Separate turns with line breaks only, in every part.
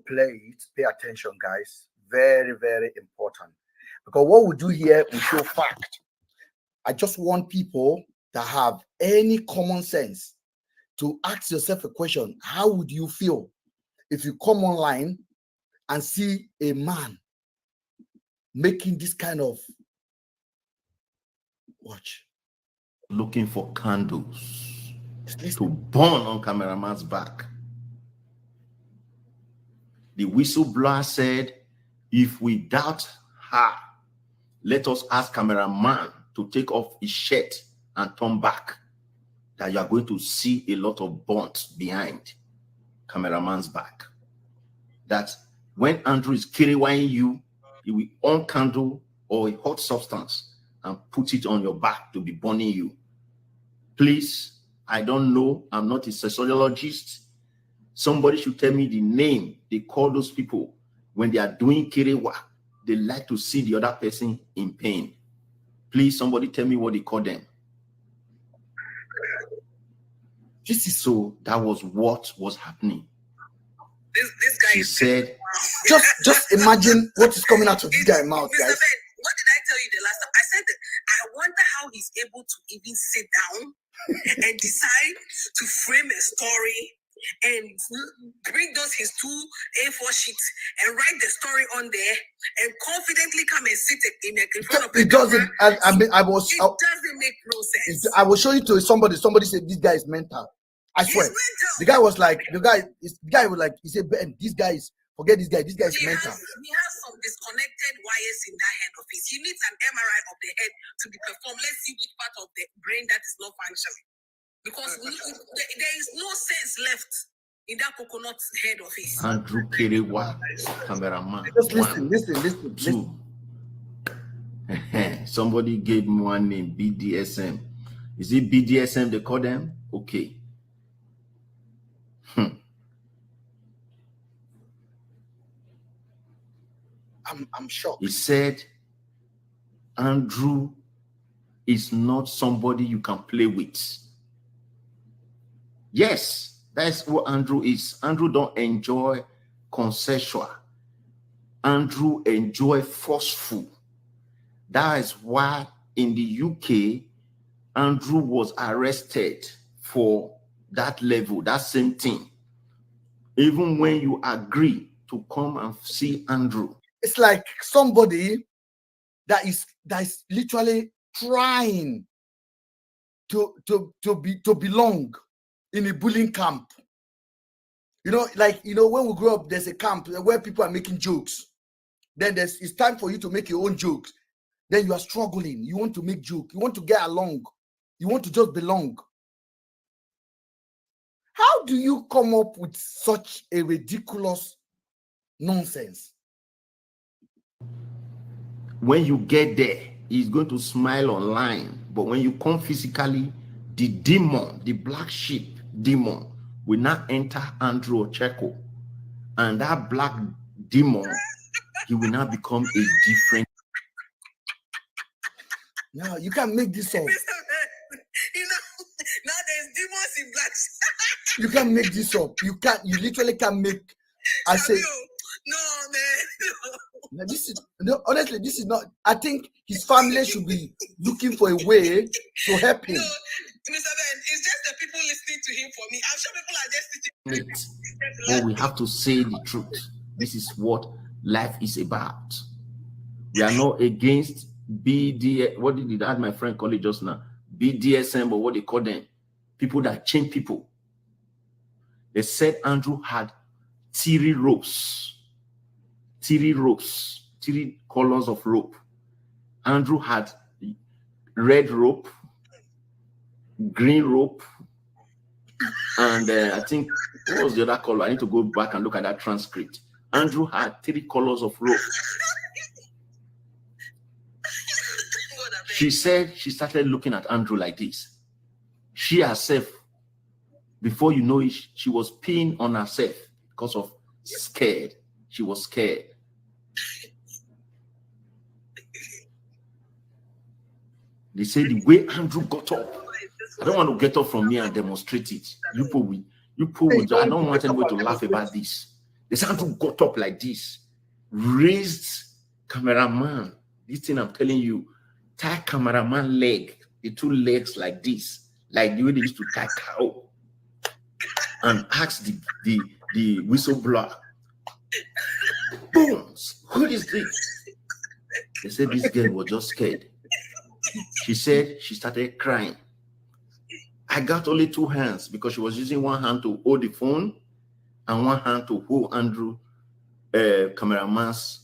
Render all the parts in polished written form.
play it, pay attention, guys. Very, very important. Because what we do here, we show fact. I just want people that have any common sense to ask yourself a question. How would you feel if you come online and see a man making this kind of watch?
Looking for candles to burn on cameraman's back. The whistleblower said, if we doubt her, let us ask cameraman to take off his shirt and turn back, that you are going to see a lot of burns behind cameraman's back. That when Andrew is KYing you, he will on candle or a hot substance and put it on your back to be burning you. Please, I don't know. I'm not a sociologist. Somebody should tell me the name they call those people when they are doing kirewa. They like to see the other person in pain. Please, somebody tell me what they call them. This is so. That was what was happening.
This guy
said,
just imagine what is coming out of this guy's mouth,
Mr.
guys.
Ben, what did I tell you the last time? I said that I wonder how he's able to even sit down and decide to frame a story and bring those his 2 A4 sheets and write the story on there and confidently come and sit in front of
it doesn't.
It doesn't make no sense.
I will show you to somebody. Somebody said this guy is mental. I swear. The guy was like, the guy was like, he said, Ben, this guy is, forget this guy. This guy is mental.
He has some disconnected wires in that head of his. He needs an MRI of the head to be performed. Let's see which part of the brain that is not functioning. Because there is no sense left in that coconut head of his.
Andrew Kirewa, cameraman.
Just listen.
Somebody gave me one name, BDSM. Is it BDSM they call them? Okay.
I'm shocked.
He said, Andrew is not somebody you can play with. Yes, that's what Andrew is. Andrew don't enjoy consensual. Andrew enjoy forceful. That is why in the UK, Andrew was arrested for that level, that same thing. Even when you agree to come and see Andrew.
It's like somebody that is literally trying to belong in a bullying camp. You know, like, you know, when we grow up, there's a camp where people are making jokes. Then it's time for you to make your own jokes. Then you are struggling. You want to make jokes. You want to get along. You want to just belong. How do you come up with such a ridiculous nonsense?
When you get there, he's going to smile online. But when you come physically, the demon, the black sheep demon, will not enter Andrew Ocheco. And that black demon, he will not become a different.
No, you can't make this up.
You know, now there's demons in black.
You can't make this up. You literally can't make. I say,
no, man.
No, honestly, this is not. I think his family should be looking for a way to help him.
No, Mr. Ben, it's just the people listening to him for me. I'm sure people are just sitting.
But we have to say the truth. This is what life is about. We are not against BD. What did that my friend call it just now? BDSM, or what they call them? People that change people. They said Andrew had 3 ropes. 3 ropes, 3 colors of rope. Andrew had red rope, green rope, and I think what was the other color? I need to go back and look at that transcript. Andrew had 3 colors of rope. She said she started looking at Andrew like this. She herself, before you know it, she was peeing on herself because of scared. She was scared. They say the way Andrew got up. I don't want to get up from here and demonstrate it. You people, I don't want anyone to laugh about this. The Andrew got up like this, raised cameraman. This thing I'm telling you, tie cameraman leg, the two legs like this, like the way they used to tie cow, and asked the whistleblower, boom, what is this? They said this girl was just scared. She said she started crying. I got only two hands because she was using one hand to hold the phone and one hand to hold Andrew, cameraman's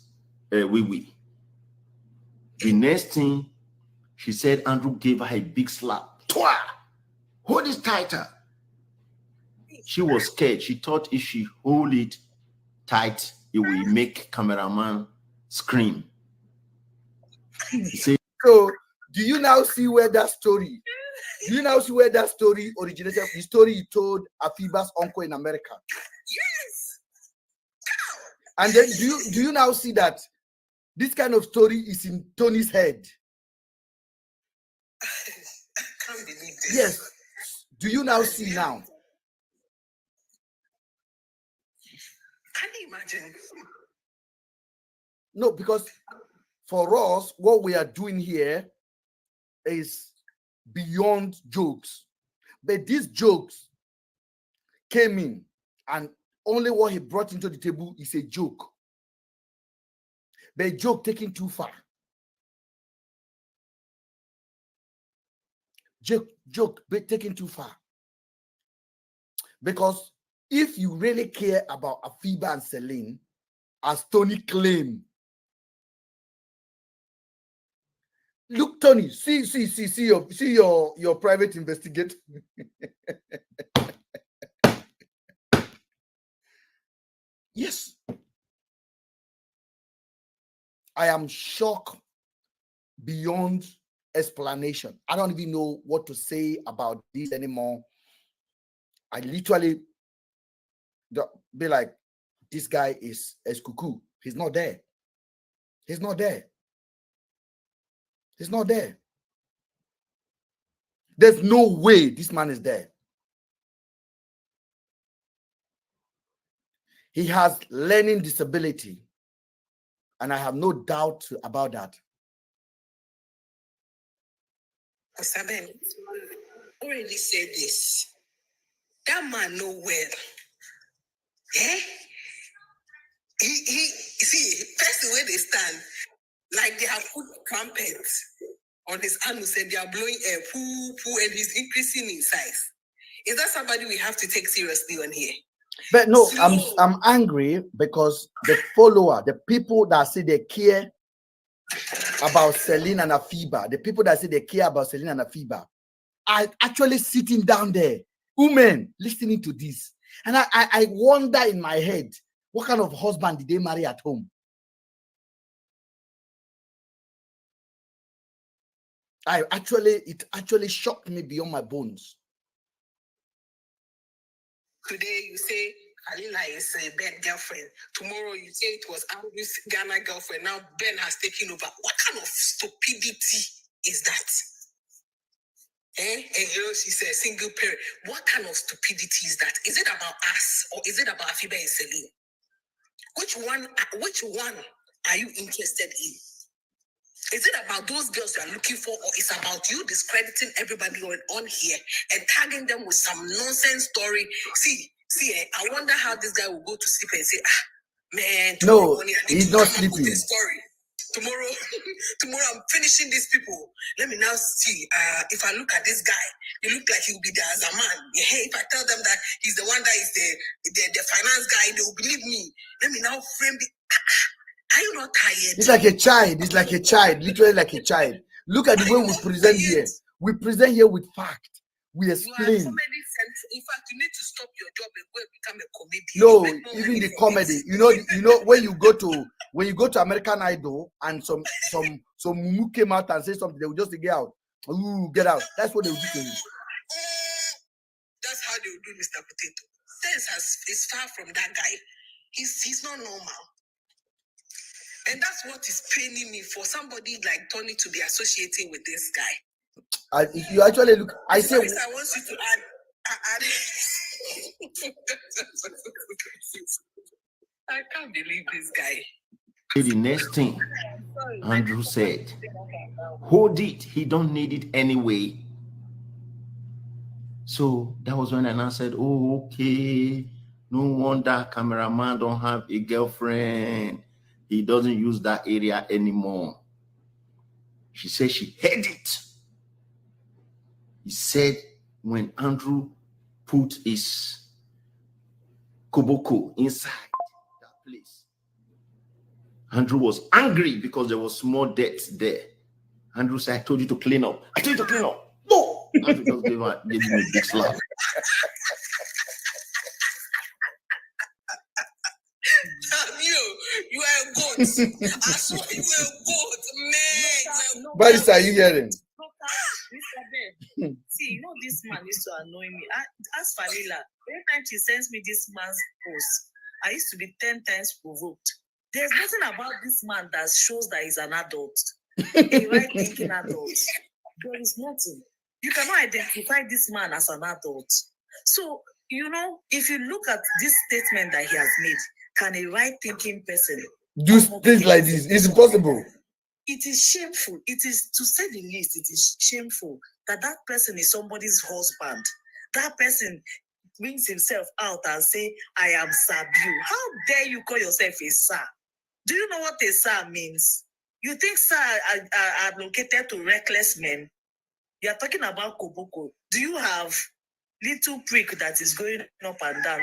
wee-wee. The next thing, she said Andrew gave her a big slap. Twa! Hold it tighter. She was scared. She thought if she hold it tight, it will make cameraman scream. He said,
so do you now see where that story originated? The story he told Afiba's uncle in America.
Yes.
And then do you now see that this kind of story is in Tony's head?
I can't believe this.
Yes. Do you now see now?
Can you imagine?
No, because for us, what we are doing here is beyond jokes. But these jokes came in, and only what he brought into the table is a joke. But a joke taken too far. Joke but taken too far. Because if you really care about Afiba and Celine, as Tony claimed, look, Tony, see your private investigator. Yes. I am shocked beyond explanation. I don't even know what to say about this anymore. I literally be like, this guy is cuckoo. He's not there. He's not there. He's not there. There's no way this man is there. He has learning disability, and I have no doubt about that.
Pastor Ben already said this. That man know well. Eh? He see, that's the way they stand. Like they have put trumpets on his hand who said they are blowing air, poo, poo, and he's increasing in size. Is that somebody we have to take seriously on here?
But no,
So,
I'm angry because the follower, the people that say they care about Celine and Afiba, the people that say they care about Celine and Afiba, are actually sitting down there, women, listening to this. And I wonder in my head, what kind of husband did they marry at home? It actually shocked me beyond my bones.
today you say Alila is Ben girlfriend. Tomorrow you say it was Andrew's Ghana girlfriend. Now Ben has taken over. What kind of stupidity is that? And she said single parent. What kind of stupidity is that? Is it about us or is it about Afiba and Celine? Which one are you interested in? Is it about those girls you are looking for, or is it about you discrediting everybody on here and tagging them with some nonsense story? See, I wonder how this guy will go to sleep and say, man,
No,
morning, I need
he's
to
not
come up with
sleeping.
a story. Tomorrow I'm finishing these people. Let me now see. If I look at this guy, he look like he'll be there as a man. Hey, if I tell them that he's the one that is the finance guy, they will believe me. Let me now frame it. Are you not tired?
It's like a child. It's like a child, literally like a child. Look at the way we present here. We present here with fact. We
You are
explain.
comedy central. In fact, you need to stop your job and go and become a comedian.
No, even the comedy. You know when you go to American Idol and some mumu came out and say something, they will just say, get out. Ooh, get out. That's what they will do to you.
That's how they will do Mr. Potato. Sense is far from that guy. He's not normal. And that's what is paining me for somebody like Tony to be associating with this guy.
If you actually look, I say,
I want you to add believe this guy.
The next thing Andrew said, hold it, he don't need it anyway. So that was when I said, oh, okay, no wonder cameraman don't have a girlfriend. He doesn't use that area anymore. She said she heard it. He said when Andrew put his koboko inside that place, Andrew was angry because there was small dirt there. Andrew said, I told you to clean up. I told you to clean up. No! Andrew just gave him a big slap.
You are a goat. I saw you were a goat, man.
But are you hearing?
See, you know, this man used to annoy me. Ask Fanila. Every time she sends me this man's post, I used to be 10 times provoked. There's nothing about this man that shows that he's an adult, a right-thinking adult. There is nothing. You cannot identify this man as an adult. So, you know, if you look at this statement that he has made, can a right-thinking person
do things like this? It's impossible.
It is shameful. It is, to say the least, it is shameful that that person is somebody's husband. That person brings himself out and say, I am Sabiu. How dare you call yourself a sir? Do you know what a sir means? You think sir are located to reckless men? You are talking about koboko. Do you have little prick that is going up and down,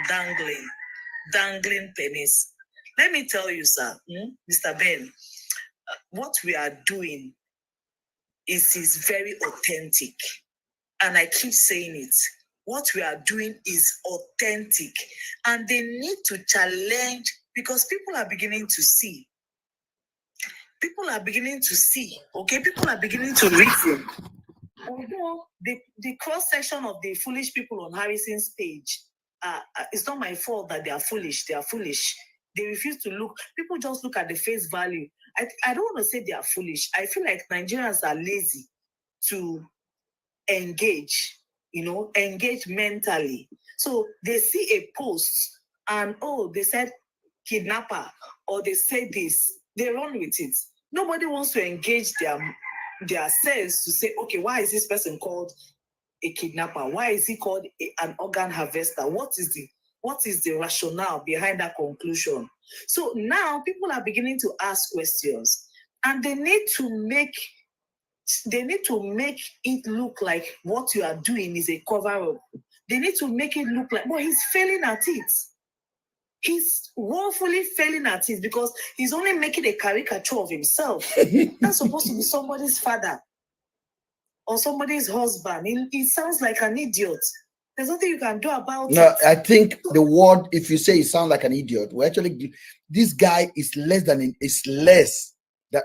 dangling pennies? Let me tell you, sir, Mr. Ben, what we are doing is very authentic. And I keep saying it. What we are doing is authentic. And they need to challenge, because people are beginning to see. People are beginning to see, okay? People are beginning to reason. Although the cross-section of the foolish people on Harrison's page, it's not my fault that they are foolish. They are foolish. They refuse to look. People just look at the face value. I don't want to say they are foolish. I feel like Nigerians are lazy to engage, engage mentally. So they see a post and, they said kidnapper, or they say this, they run with it. Nobody wants to engage their sense to say, okay, why is this person called a kidnapper? Why is he called an organ harvester? What is the rationale behind that conclusion? So now people are beginning to ask questions, and they need to make it look like what you are doing is a cover-up. They need to make it look like, well, he's failing at it. He's woefully failing at it because he's only making a caricature of himself. That's supposed to be somebody's father or somebody's husband. He sounds like an idiot. There's nothing you can do about it.
No, I think the word, if you say he sounds like an idiot, well, actually, this guy is less than the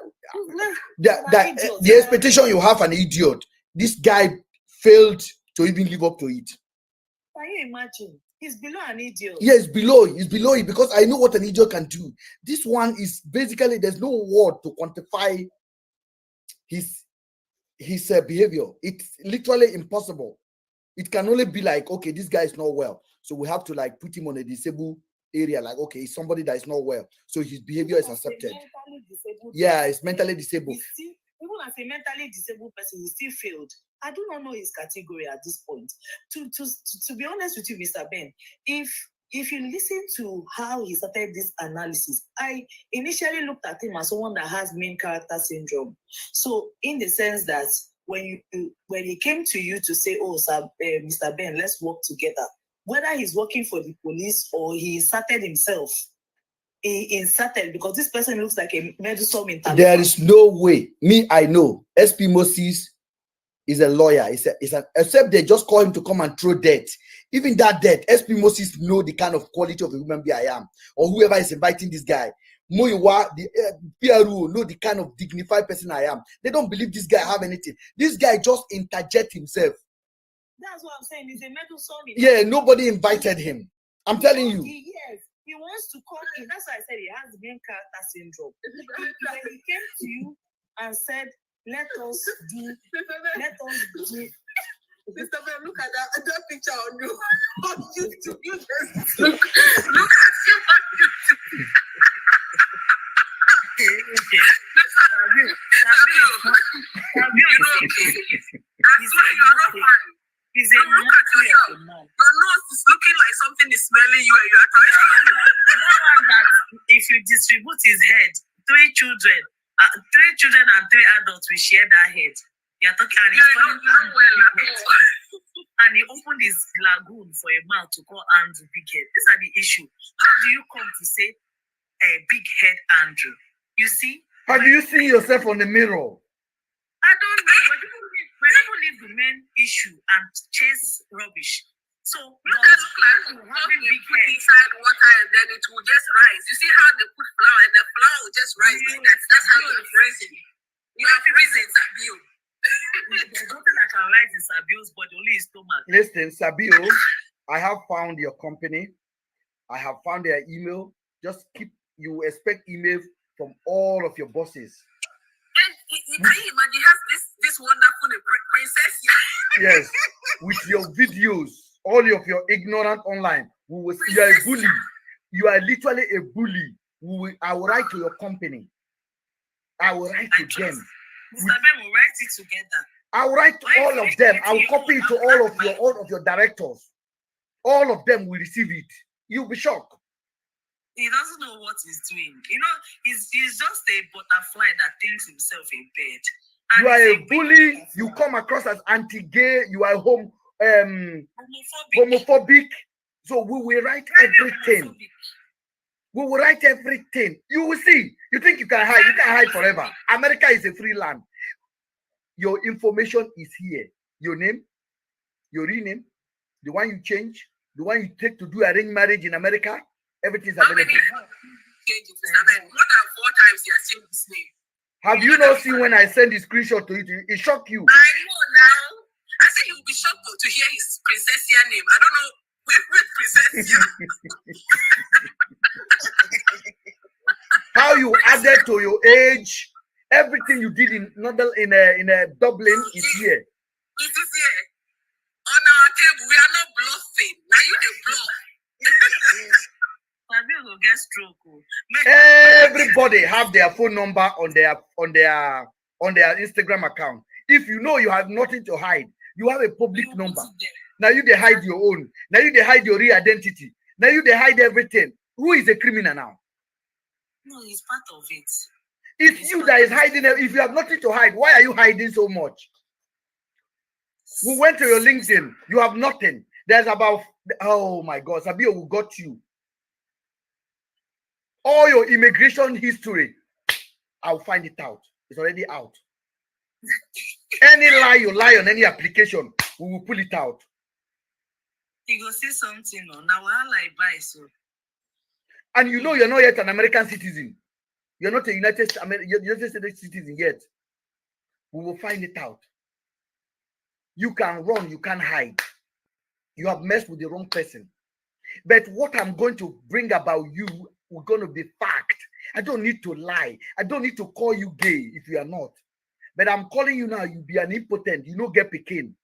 expectation you have an idiot. This guy failed to even live up to it.
Can you imagine? He's below an idiot.
Yes, he's below it, because I know what an idiot can do. This one is basically, there's no word to quantify his behavior. It's literally impossible. It can only be like, okay, this guy is not well, so we have to like put him on a disabled area. Like, okay, he's somebody that is not well, so his behavior is accepted. Yeah, it's mentally disabled.
Even as a mentally disabled person, he still failed. I do not know his category at this point. To be honest with you, Mr. Ben, if you listen to how he started this analysis, I initially looked at him as someone that has main character syndrome. So in the sense that when he came to you to say, oh, sir, Mr. Ben, let's work together, whether he's working for the police or he inserted himself, because this person looks like a medicine in Taliban.
There is no way. I know SP Moses is a lawyer. Except they just call him to come and throw debt. Even that debt, SP Moses know the kind of quality of a human being I am, or whoever is inviting this guy. Moiwa, the PRO know the kind of dignified person I am. They don't believe this guy have anything. This guy just interject himself.
That's what I'm saying. He's a medicine.
Yeah, nobody invited him. I'm telling you.
Yes. He wants to come in. That's why I said he has the main character syndrome. When he came to you and said, let us do.
Mr. Ben, look at that picture on you. On YouTube. You just look at you on YouTube. yourself.
of a man.
Your nose is looking like something is smelling you and you are trying
That one that if you distribute his head, 3 children and 3 adults will share that head. You're talking, and he's calling
know well at all.
and he opened his lagoon for a man to call Andrew Big Head. These are the issue. How do you come to say Big Head Andrew? You see?
Have you seen yourself on the mirror?
I don't know. When people leave the main issue and chase rubbish. So
Look at like
having
you
big
put
head.
inside water and then it will just rise. You see how they put flour and the flour will just rise like that. That's how you're freezing. You are freezing, Sabio.
There's nothing that can rise in Sabio's body, only his stomach.
Listen, Sabio, I have found your company. I have found their email. Just you expect email from all of your bosses.
And can you imagine? You have this wonderful princess.
Yes, with your videos, all of your ignorant online. You are a bully. You are literally a bully. I will write to your company. I will write to them.
Mr. Ben will write it together.
I'll write to all of them. I'll copy it to all of your directors. All of them will receive it. You'll be shocked.
He doesn't know what he's doing. You know, he's just a butterfly that thinks himself a bird. And
You are
he's
a bully. You come across as anti-gay. You are homophobic. So we will write everything. We will write everything. You will see. You think you can hide. You can hide forever. America is a free land. Your information is here. Your name, your real name, the one you change, the one you take to do arranged marriage in America. Everything is available.
Changes, Mr. Ben. More than 4 times you have changed his name.
Have you not seen when I send the screenshot to you? It shocked you.
I know now. I said you'll be shocked to hear his princessia name. I don't know where princessia.
How you added to your age, everything you did in Dublin is here.
It is here. On our table, we are not bluffing. Now you the bluff.
Sabio will get stroke.
Everybody have their phone number on their Instagram account. If you know you have nothing to hide, you have a public number. Now you they hide your own. Now you they hide your real identity. Now you they hide everything. Who is a criminal now?
No, he's part of it.
It's you that is hiding. If you have nothing to hide, why are you hiding so much? We went to your LinkedIn. You have nothing. There's about, oh my God, Sabio, we got you. All your immigration history, I'll find it out. It's already out. Any lie you lie on any application, we will pull it out.
He go see something on now. I like buy so.
And you know you're not yet an American citizen. You're not a United States citizen yet. We will find it out. You can run, you can hide. You have messed with the wrong person. But what I'm going to bring about you, we're going to be fact. I don't need to lie. I don't need to call you gay if you are not. But I'm calling you now, you be an impotent. You know, get Pekin.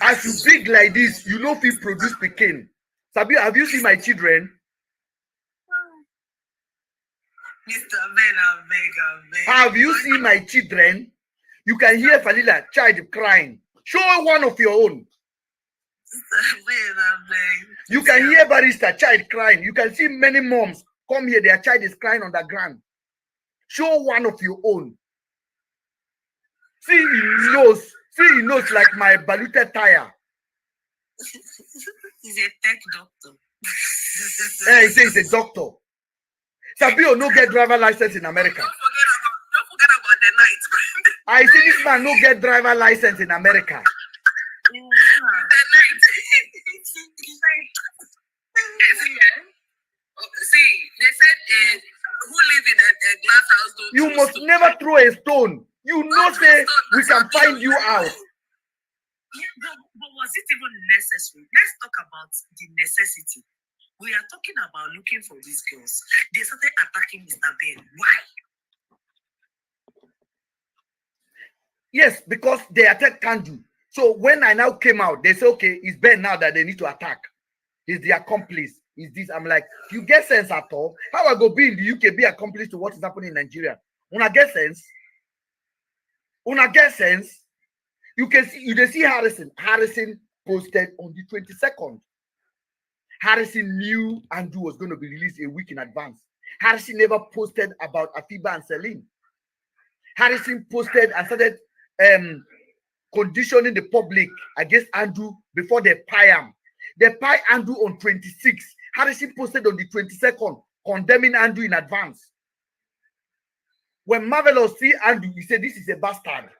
As you big like this, you know if you produce Pekin. Sabio, have you seen my children?
Mr. Ben, I beg.
Have you seen my children? You can hear Falila child crying. Show one of your own.
Mr. Ben, I beg.
You can hear Barista child crying. You can see many moms come here, their child is crying on the ground. Show one of your own. See he knows like my baluted tire.
He's a tech doctor.
He says he's a doctor. Sabio no get driver license in America.
Don't forget about the night.
I say this man no get driver license in America.
The night. See, they said who live in a glass house don't
You
throw
must
stone.
never throw a stone. You know say we can find you out.
Yeah, but was it even necessary? Let's talk about the necessity. We are talking about looking for these girls. They started attacking Mr. Ben. Why?
Yes, because they attack Kandu. So when I now came out, they say, okay, it's Ben now that they need to attack. He's the accomplice. Is this? I'm like, you get sense at all? How I go be in the UK, be accomplice to what is happening in Nigeria? Una get sense? Una get sense? You can see Harrison. Harrison posted on the 22nd. Harrison knew Andrew was going to be released a week in advance. Harrison never posted about Afiba and Celine. Harrison posted and started conditioning the public against Andrew before they pie him. They pie Andrew on 26. Harrison posted on the 22nd, condemning Andrew in advance. When Marvelous see Andrew, he said, "This is a bastard."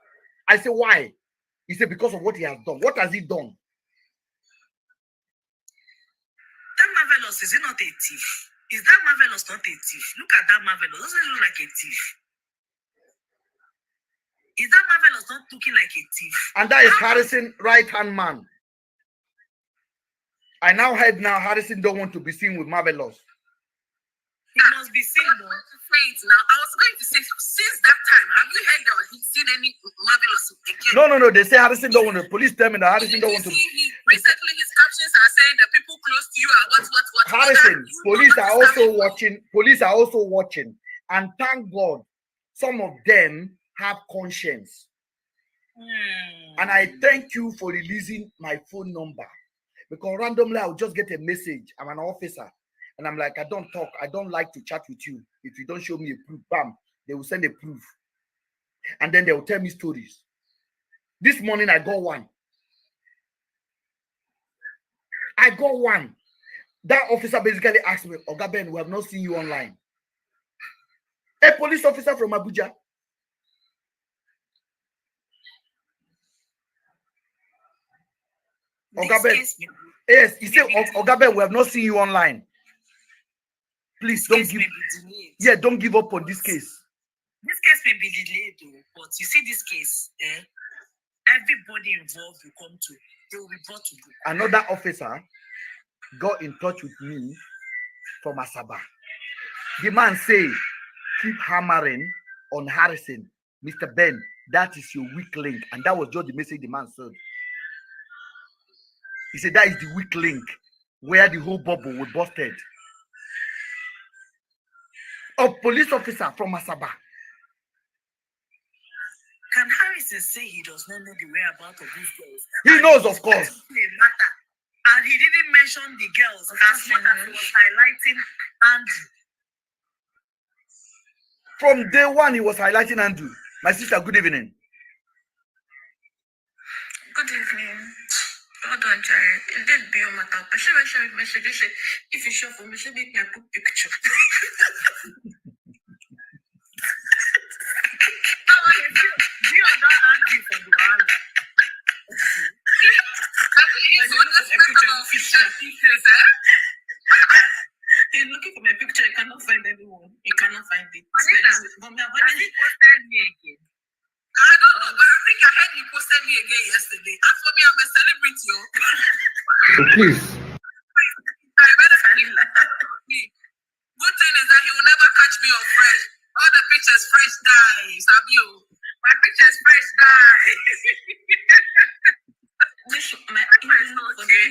I said, "Why?" He said, "Because of what he has done." What has he done?
That Marvelous, is he not a thief? Is that Marvelous not a thief? Look at that Marvelous. Doesn't it look like a thief? Is that Marvelous not looking like a thief?
And that is Harrison, right-hand man. I now heard Harrison don't want to be seen with Marvelous.
He must be seen, though.
Say it now. I was going to say, since that time, have you heard or seen any Marvelous again?
No. They say Harrison don't want to. Police tell me that Harrison don't want to.
Recently, his captions are saying the people close to you are what.
Harrison, police are also watching. Police are also watching. And thank God, some of them have conscience. And I thank you for releasing my phone number. Because randomly, I'll just get a message. I'm an officer. And I'm like, I don't talk. I don't like to chat with you. If you don't show me a proof, bam, they will send a proof. And then they will tell me stories. This morning, I got one. That officer basically asked me, "Oga Ben, we have not seen you online." A police officer from Abuja. Oga Ben. Yes, he said, "Oga Ben, we have not seen you online. Please don't give up on this case."
This case may be delayed, though, but you see this case, everybody involved will come to, they will be brought to book.
Another officer got in touch with me from Asaba. The man said, "Keep hammering on Harrison. Mr. Ben, that is your weak link." And that was just the message the man said. He said that is the weak link where the whole bubble was busted. A police officer from Asaba.
Can Harrison say he does not know the whereabouts of these girls?
He knows, of course.
And he didn't mention the girls as much as he was highlighting Andrew.
From day one, he was highlighting Andrew. My sister, good evening.
Good evening. Hold on, Jerry. It did be your matter. But she will message. If you show for me, she make me a good picture.
Do you know Andrew from the one?
He's looking for my picture. He cannot find anyone. He cannot find it.
Has he posted me again?
I don't know, but I think I heard he posted me again yesterday. As for me, I'm a celebrity.
So please.
I better keep me. Good thing is that he will never catch me on fresh. All the pictures fresh guys. Sabio. My pictures fresh guys. He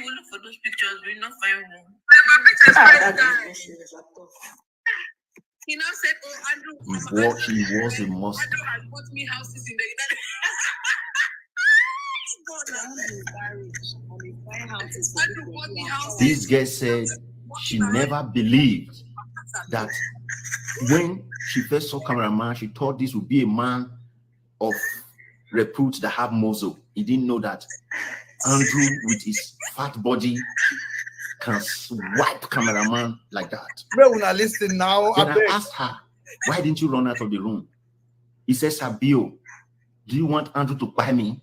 will look for those pictures, we will not find one. My pictures fresh guys. He now said, "Oh, Andrew,
He was a Muslim.
Andrew has bought me houses in the United."
This girl said she never believed that when she first saw cameraman, she thought this would be a man of repute that have muzzle. He didn't know that Andrew, with his fat body, can swipe cameraman like that.
Bro, when I listen now,
Then I asked her, "Why didn't you run out of the room?" He says, "Sabio, do you want Andrew to buy me?"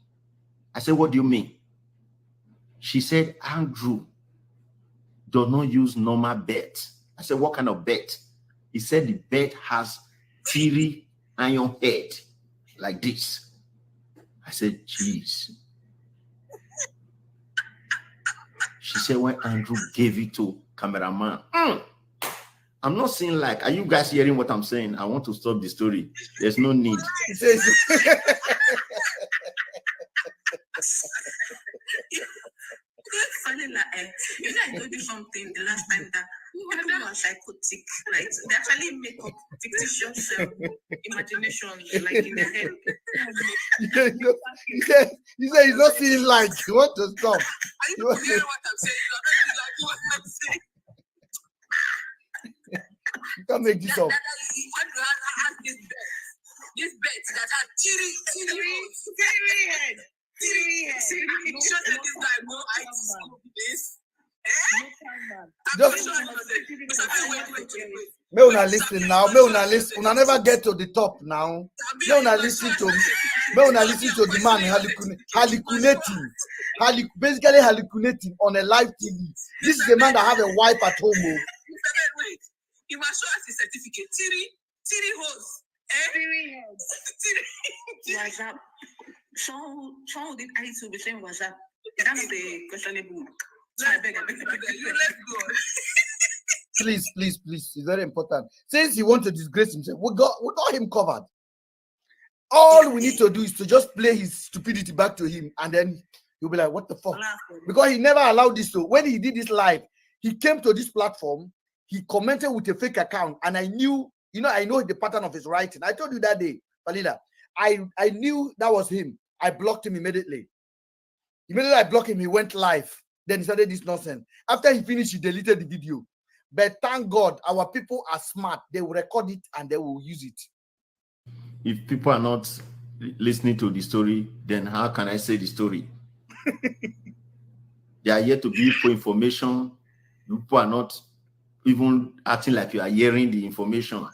I said, "What do you mean?" She said, "Andrew does not use normal bet." I said, "What kind of bet?" He said, "The bet has 3 iron head like this." I said, "Jeez." She said, when Andrew gave it to cameraman. I'm not saying like, are you guys hearing what I'm saying? I want to stop the story. There's no need.
He says,
Funny, like, you know, I told you something the last time that people are psychotic, like they actually make up fictitious imaginations like in their head.
He said he's not seeing light. He wants to stop.
Are you hearing what I'm saying? You're not like what I'm saying.
You can't make this up.
That you want to ask this bet that had three heads. You sure that this guy go IT school this?
Just may una listen now. May una listen. Una never get to the top now. May una listen to the man basically hallucinating on a live TV. This is the man that have a wife at home.
Wait, he must show us his certificate. Three holes.
WhatsApp. Show did I to be saying WhatsApp. That is the questionable. I beg.
You let's go.
Please, it's very important. Since he wants to disgrace himself, we got him covered. All we need to do is to just play his stupidity back to him, and then he'll be like, "What the fuck?" Because he never allowed this. So when he did this live, he came to this platform. He commented with a fake account, and I knew, I know the pattern of his writing. I told you that day, Falila. I knew that was him. I blocked him immediately. Immediately I blocked him. He went live. Then he started this nonsense. After he finished, he deleted the video. But thank God, our people are smart. They will record it and they will use it.
If people are not listening to the story, then how can I say the story? They are yet to give for information. People are not even acting like you are hearing the information.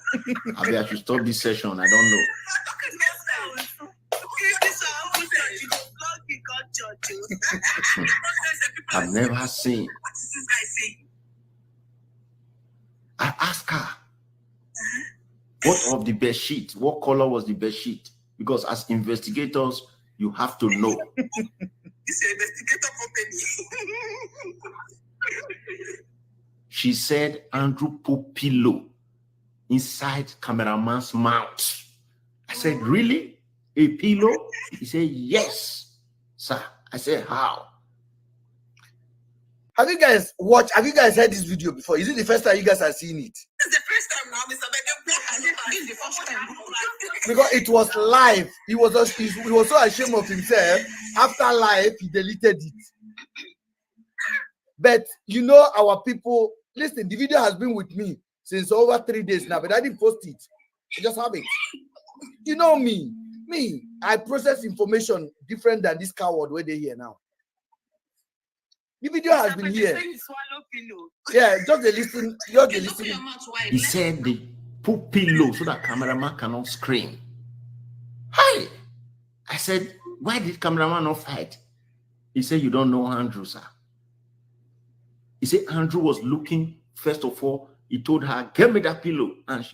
I should stop this session. I don't know. I've never seen.
What is this guy saying?
I asked her, what of the bed sheet? What color was the bed sheet? Because as investigators, you have to know.
This is an investigator company.
She said Andrew put pillow inside cameraman's mouth. I said, really? A pillow? He said, yes, sir. I said, how?
Have you guys heard this video before? Is it the first time you guys are seeing it?
This is the first time now, Mr. This is the first time.
Because it was live. He was so ashamed of himself. After live, he deleted it. But our people, listen, the video has been with me since over 3 days now, but I didn't post it. I just have it. You know me, I process information different than this coward where they here now. The video has been here. Yeah, just the listen.
He said they put pillow so that cameraman cannot scream. Hi. I said, why did cameraman not fight? He said, you don't know Andrew, sir. He said Andrew was looking, first of all, he told her, give me that pillow. And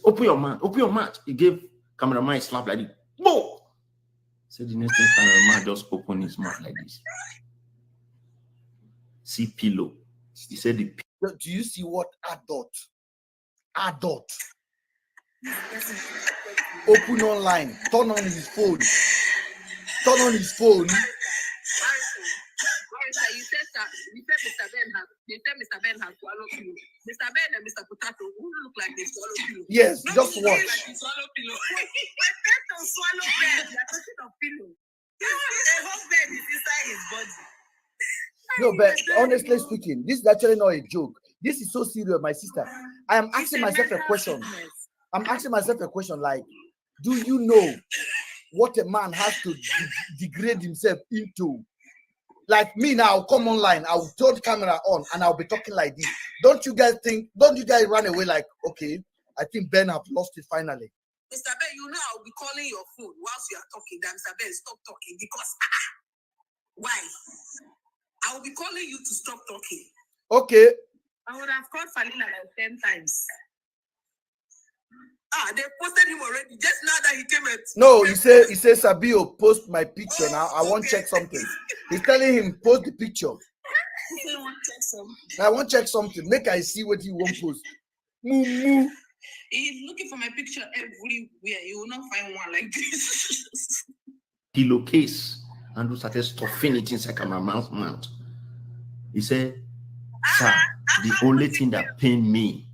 open your mouth. He gave cameraman a slap like this. Whoa! Said the next thing, cameraman just opened his mouth like this. See pillow. He said the pillow.
Do you see what adult open online, turn on his phone.
You said Mr. Ben has swallowed pillow. Mr. Ben and Mr. Potato who look like they swallow pillow.
Yes, just watch.
Like they swallow pillow. Potato swallow bed. They're talking of pillow. A whole bed is inside his body.
No, but honestly speaking, this is actually not a joke. This is so serious, my sister. I am asking myself a question. Like, do you know what a man has to degrade himself into? Like me now, I'll come online, I'll turn the camera on, and I'll be talking like this. Don't you guys run away like, okay, I think Ben have lost it finally.
Mr. Ben, I'll be calling your phone whilst you are talking. That Mr. Ben, stop talking because why? I will be calling you to stop talking.
Okay.
I would have called Falila like 10 times. They posted him already. Just now that he came at.
No, he says Sabio, post my picture now. I want to check something. He's telling him post the picture. I want to check something. Make I see what he won't post. Moo.
He's looking for my picture everywhere. You will not find one like this.
Pillowcase. Andrew started stuffing it inside cameraman's mouth. He said, sir, the only thing that pained me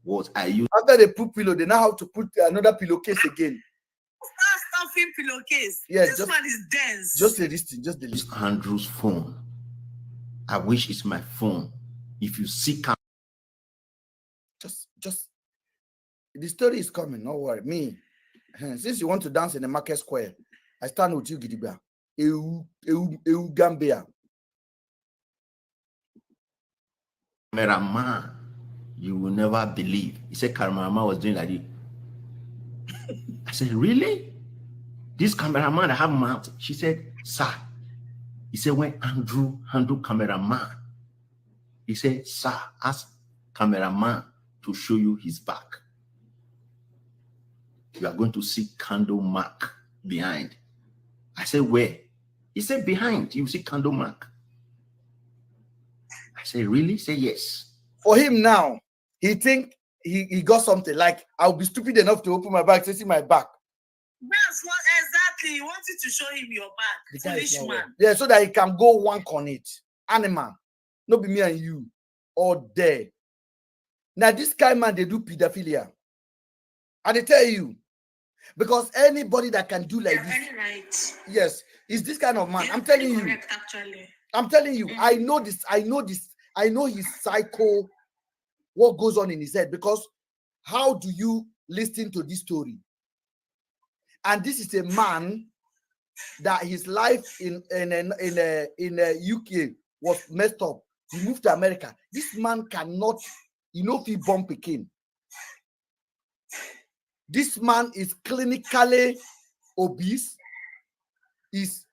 was I used.
After they put pillow, they now have to put another pillowcase again.
Stop
laughing pillowcase.
Yeah,
This man is dense.
Just the listing, just the
It's
listing.
Andrew's phone. I wish it's my phone. If you see
Just the story is coming. Don't worry. Me, since you want to dance in the market square, I stand with you, Gidigba. Eu Gambia.
cameraman, you will never believe. He said cameraman was doing like this. I said, really? This cameraman that have mouth? She said, sir. He said, when Andrew handle cameraman, he said, sir, ask cameraman to show you his back. You are going to see candle mark behind. I said, where? He said, behind. You see candle mark. I said, really? He said, yes.
For him now, he think he got something. Like, I'll be stupid enough to open my bag to see my back.
That's what exactly. You wanted to show him your back.
The guy is
Foolish
nowhere.
man.
Yeah, so that he can go wank on it. Animal. No be me and you. All day. Now, this guy, man, they do pedophilia. And they tell you. Because anybody that can do like this.
Very right.
Yes, is this kind of man.
You're
I'm telling you.
correct, actually.
I'm telling you. I know this. I know his cycle. What goes on in his head. Because how do you listen to this story? And this is a man that his life in UK was messed up. He moved to America. This man cannot, if he bump again. This man is clinically obese, is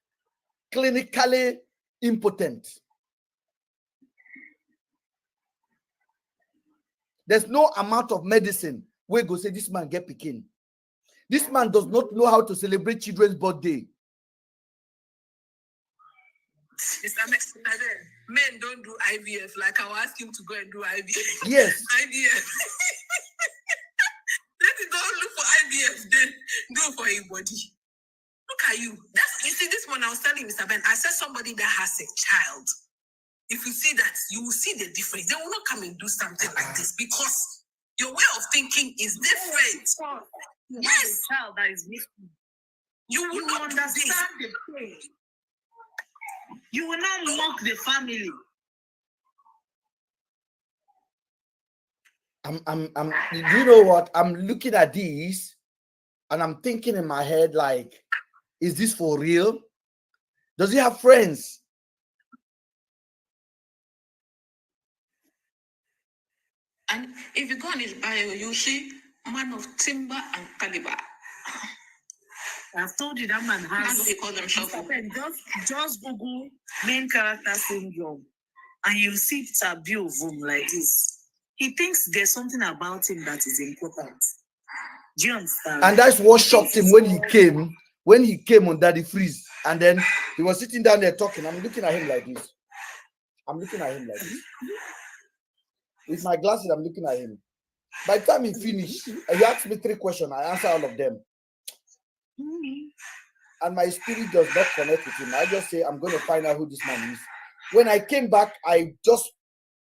clinically impotent. There's no amount of medicine where go say this man get pikin. This man does not know how to celebrate children's birthday.
Men don't do IVF. Like I will ask him to go and do IVF.
Yes.
IVF. Let it don't look for IVF, then do it for your body. Look at you. You see, this one I was telling Mr. Ben, I said somebody that has a child. If you see that, you will see the difference. They will not come and do something like this because your way of thinking is different. Yes.
The child that is missing.
You will
You
not
understand the pain. You will not mock the family.
You know what? I'm looking at these and I'm thinking in my head, like, is this for real? Does he have friends?
And if you go on his bio, you see man of timber and caliber.
I've told you that man
That's
has.
what they call themselves.
Just Google main character syndrome, and you see Tabio Vum like this. He thinks there's something about him that is important. Do you understand?
And that's what shocked him when he came on Daddy Freeze. And then he was sitting down there talking. I'm looking at him like this. With my glasses, I'm looking at him. By the time he finished, he asked me 3 questions. I answered all of them. And my spirit does not connect with him. I just say, I'm going to find out who this man is. When I came back, I just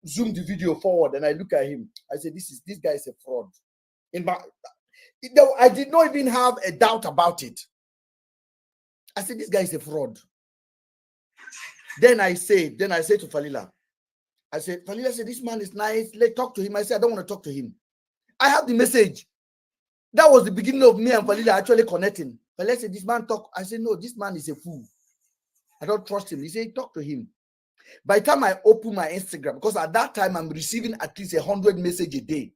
zoomed the video forward and I look at him. I said, this guy is a fraud. I did not even have a doubt about it. I said, this guy is a fraud. Then I say to Falila, I said, Falila said, this man is nice. Let's talk to him. I said, I don't want to talk to him. I have the message. That was the beginning of me and Falila actually connecting. Falila said, this man talk. I said, no, this man is a fool. I don't trust him. He said, talk to him. By the time I open my Instagram, because at that time I'm receiving at least 100 messages a day.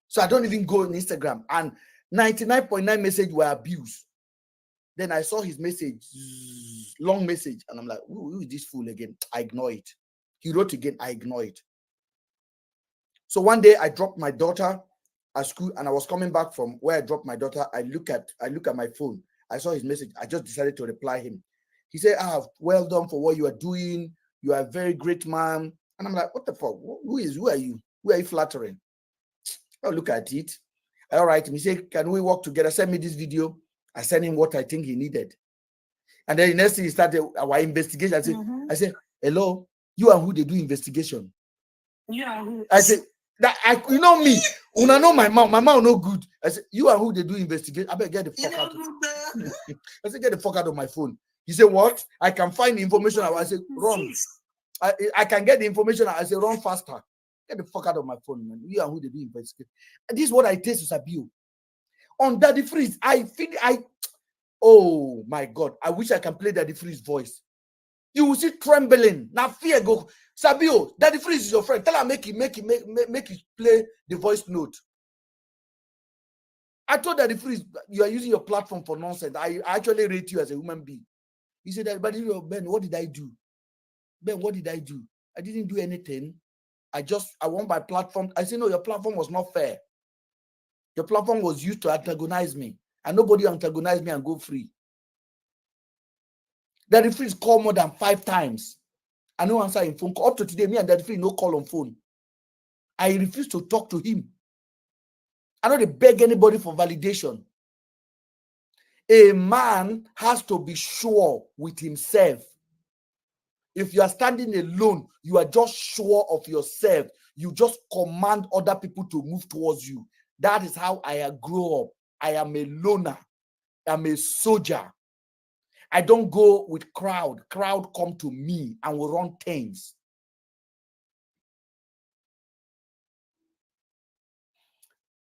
So I don't even go on Instagram. And 99.9 messages were abuse. Then I saw his message, long message. And I'm like, who is this fool again? I ignore it. He wrote again, I ignore it. So one day I dropped my daughter at school and I was coming back from where I dropped my daughter. I look at my phone. I saw his message. I just decided to reply him. He said, well done for what you are doing. You are a very great man. And I'm like, what the fuck? Who are you? Who are you flattering? I look at it. All right. He said, can we work together? Send me this video. I sent him what I think he needed. And then the next thing he started our investigation. I said, hello, you and who they do investigation?
Yeah.
I said, you know me. When I know my mom no good. I said, you and who they do investigation? I better get the fuck out of here. I said, get the fuck out of my phone. He said, what? I can find the information. I said, run. I can get the information. I said, run faster. Get the fuck out of my phone, man. You are who they be investigating. This is what I taste to Sabio. On Daddy Freeze, oh my God. I wish I can play Daddy Freeze voice. You will see trembling. Now fear go. Sabio, Daddy Freeze is your friend. Tell her make it play the voice note. I told Daddy Freeze, you are using your platform for nonsense. I actually rate you as a human being. He said, but Ben, what did I do? Ben, what did I do? I didn't do anything. I want my platform. I said, no, your platform was not fair. Your platform was used to antagonize me. And nobody antagonized me and go free. Daddy Freeze called more than 5 times. I no answer in phone call. Up to today, me and Daddy Freeze no call on phone. I refuse to talk to him. I don't beg anybody for validation. A man has to be sure with himself. If you are standing alone, you are just sure of yourself. You just command other people to move towards you. That is how I grew up. I am a loner. I'm a soldier. I don't go with crowd. Crowd come to me and will run things.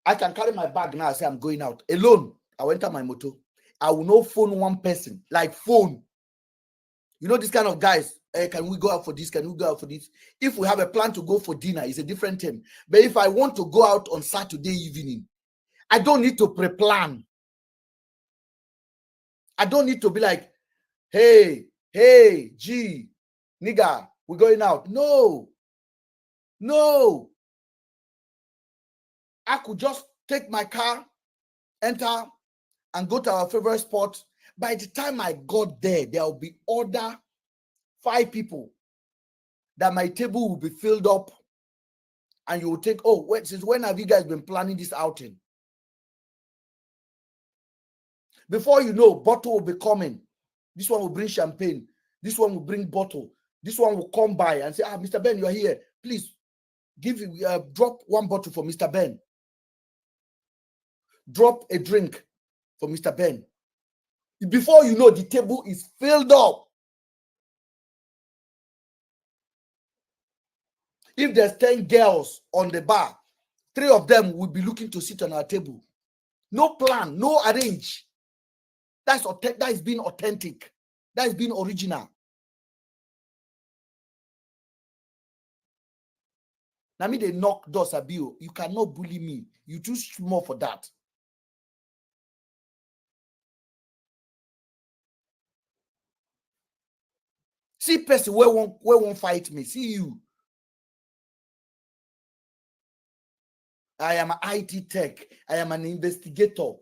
I can carry my bag now and say I'm going out. Alone, I will enter my motor. I will not phone one person. Like phone. You know, this kind of guys, can we go out for this? Can we go out for this? If we have a plan to go for dinner, it's a different thing. But if I want to go out on Saturday evening, I don't need to pre-plan. I don't need to be like, hey, G, nigga, we're going out. No. I could just take my car, enter, and go to our favorite spot. By the time I got there, there will be other 5 people that my table will be filled up. And you will think, oh, wait, since when have you guys been planning this outing? Before you know, bottle will be coming. This one will bring champagne. This one will bring bottle. This one will come by and say, Mr. Ben, you are here. Please drop 1 bottle for Mr. Ben. Drop a drink for Mr. Ben. Before you know, the table is filled up. If there's 10 girls on the bar, 3 of them will be looking to sit on our table. No plan, no arrange. That is being authentic. That is being original. Now me they knock doors, Sabio. You cannot bully me. You too small for that. See person where won't fight me. See you. I am an IT tech. I am an investigator.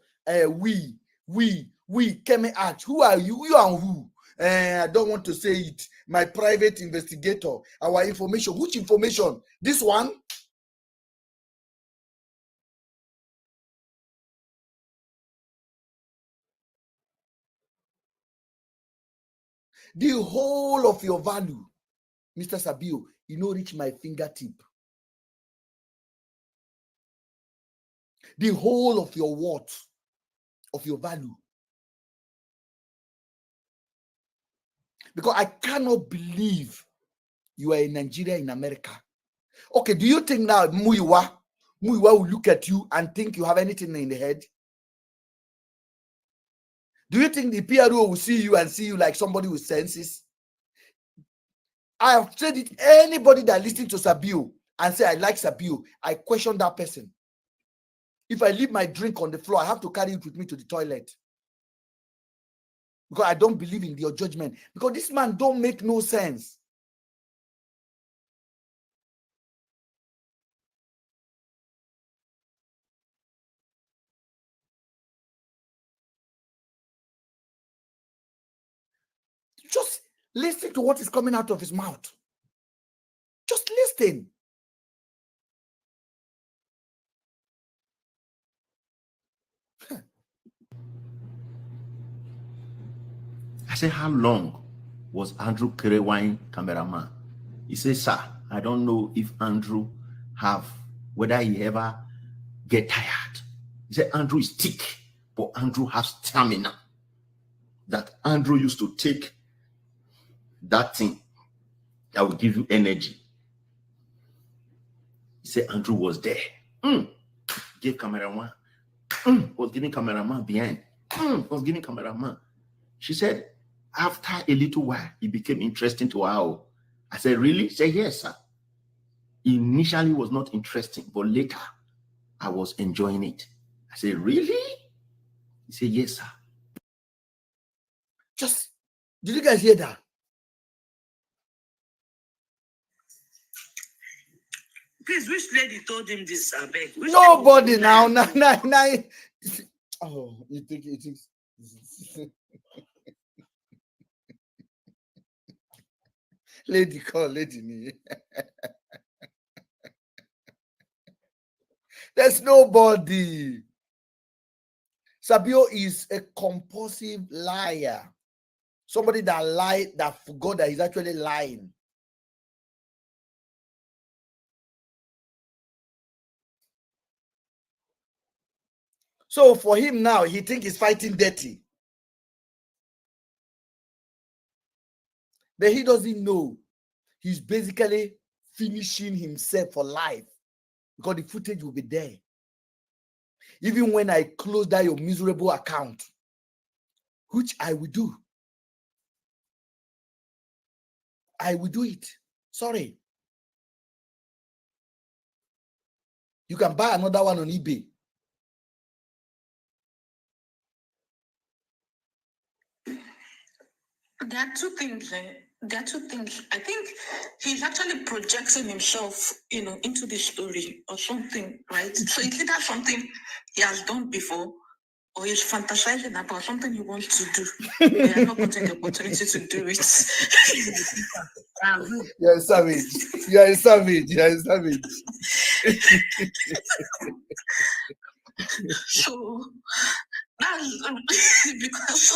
We, Kemi Arch. Who are you? You and who? I don't want to say it. My private investigator. Our information. Which information? This one? The whole of your value, Mr. Sabio, you know, reach my fingertip. The whole of your worth, of your value. Because I cannot believe you are in Nigeria, in America. Okay, do you think now Muyiwa will look at you and think you have anything in the head? Do you think the PRO will see you and see you like somebody with senses? I have said it. Anybody that listens to Sabio and say, I like Sabio, I question that person. If I leave my drink on the floor, I have to carry it with me to the toilet. Because I don't believe in your judgment. Because this man don't make no sense. Just listen to what is coming out of his mouth. Just listen.
I said, how long was Andrew Kerewine cameraman? He said, sir, I don't know if Andrew whether he ever get tired. He said, Andrew is thick, but Andrew has stamina. that Andrew used to take that thing that will give you energy. He said Andrew was there. Gave cameraman. Was giving cameraman behind. Was giving cameraman. She said, after a little while, it became interesting to her. I said, really? She said, yes, sir. Initially was not interesting, but later I was enjoying it. I said, really? He said, yes, sir.
Just, did you guys hear that?
Please, which lady told him this? I beg.
Nobody now. Oh, you think it is? Lady call, lady me. There's nobody. Sabio is a compulsive liar. Somebody that lied, that forgot that he's actually lying. So for him now, he thinks he's fighting dirty. But he doesn't know he's basically finishing himself for life, because the footage will be there. Even when I close down your miserable account, which I will do. I will do it. Sorry. You can buy another one on eBay.
There are two things. There are two things. I think he's actually projecting himself, into the story or something, right? So it's either something he has done before, or he's fantasizing about something he wants to do. They are not getting the opportunity to do it.
You're a savage. You're a savage. You're a savage.
So that's because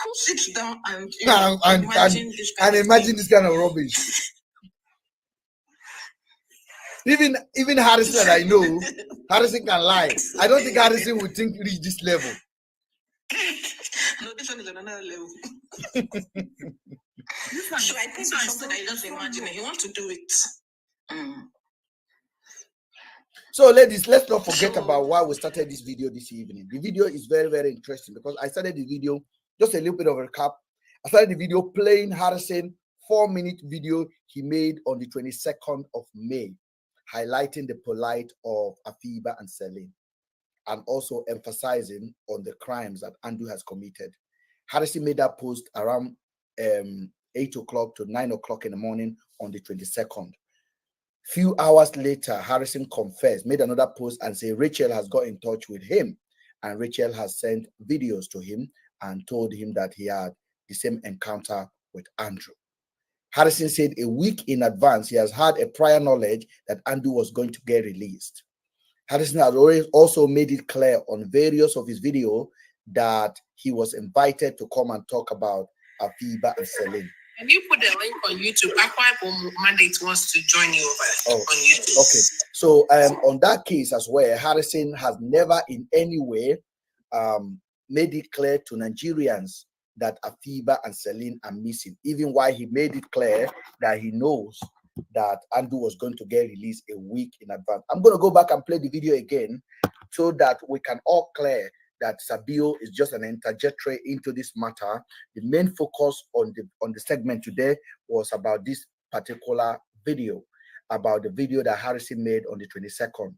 who sits down and imagine this kind of
imagine
thing?
this kind of rubbish. Even Harrison, I know Harrison can lie. I don't think Harrison would think reach this level.
No, this one is on another level. So I think it's something that he doesn't imagine. He wants to do it.
So, ladies, let's not forget about why we started this video this evening. The video is very, very interesting because I started the video, just a little bit of a recap. I started the video playing Harrison 4-minute video he made on the 22nd of May, highlighting the plight of Afiba and Celine, and also emphasizing on the crimes that Andrew has committed. Harrison made that post around 8 o'clock to 9 o'clock in the morning on the 22nd. Few hours later, Harrison confessed, made another post and said Rachel has got in touch with him, and Rachel has sent videos to him and told him that he had the same encounter with Andrew. Harrison said a week in advance, he has had a prior knowledge that Andrew was going to get released. Harrison has always also made it clear on various of his videos that he was invited to come and talk about Afiba and Celine.
Can you put the link on YouTube? Akwa Mandate wants to join you over on YouTube.
Okay. So on that case as well, Harrison has never in any way made it clear to Nigerians that Afiba and Celine are missing, even while he made it clear that he knows that Andrew was going to get released a week in advance. I'm going to go back and play the video again so that we can all clear that Sabio is just an interjectory into this matter. The main focus on the segment today was about this particular video, about the video that Harrison made on the 22nd.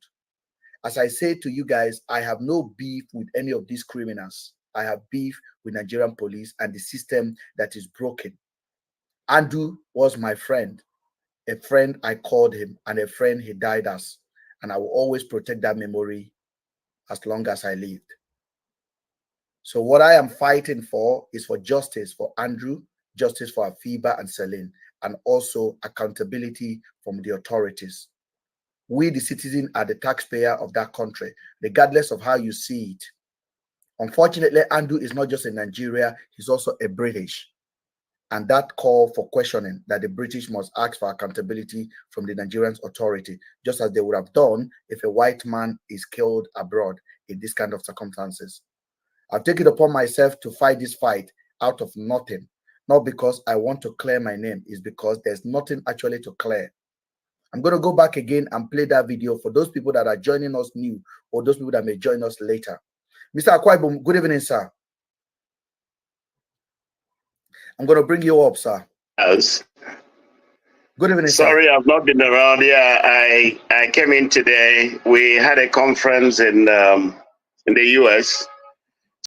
As I say to you guys, I have no beef with any of these criminals. I have beef with Nigerian police and the system that is broken. Andrew was my friend, a friend I called him, and a friend he died as, and I will always protect that memory as long as I lived. So what I am fighting for is for justice for Andrew, justice for Afiba and Celine, and also accountability from the authorities. We, the citizen, are the taxpayer of that country, regardless of how you see it. Unfortunately, Andrew is not just in Nigeria, he's also a British. And that call for questioning that the British must ask for accountability from the Nigerian authority, just as they would have done if a white man is killed abroad in this kind of circumstances. I've taken it upon myself to fight this fight out of nothing. Not because I want to clear my name, it's because there's nothing actually to clear. I'm going to go back again and play that video for those people that are joining us new or those people that may join us later. Mr. Akwaibom, good evening, sir. I'm going to bring you up, sir.
Yes.
Good evening,
Sorry,
sir.
I've not been around. Yeah, I came in today. We had a conference in the US,